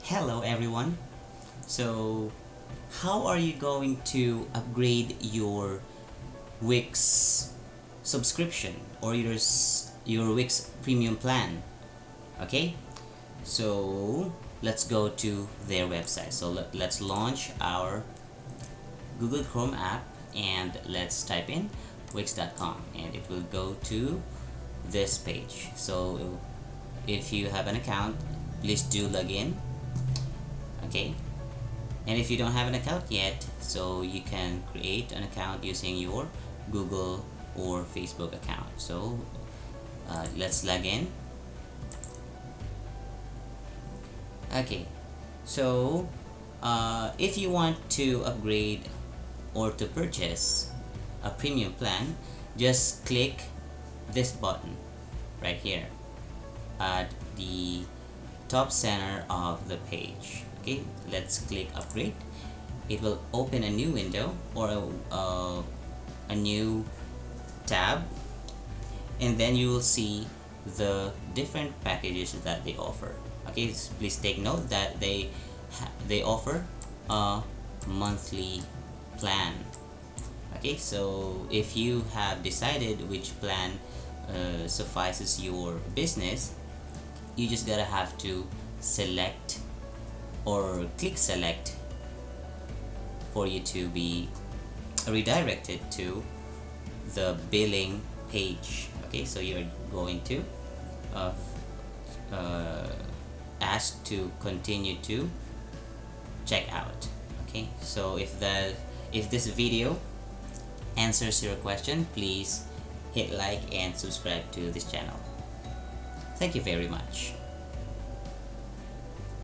Hello everyone. So, how are you going to upgrade your Wix subscription or your Wix premium plan? Okay? So, let's go to their website. So, let's launch our Google Chrome app and let's type in wix.com and it will go to this page. So, if you have an account, please do log in. Okay, and if you don't have an account yet, so you can create an account using your Google or Facebook account. So let's log in. Okay, so if you want to upgrade or to purchase a premium plan, just click this button right here at the top center of the page. Okay, let's click upgrade. It will open a new window or a new tab, and then you will see the different packages that they offer. Okay, please take note that they offer a monthly plan. Okay, so if you have decided which plan suffices your business, you just gotta have to select or click select for you to be redirected to the billing page. Okay, so you're going to uh, ask to continue to check out. Okay, so if this video answers your question, please hit like and subscribe to this channel. Thank you very much.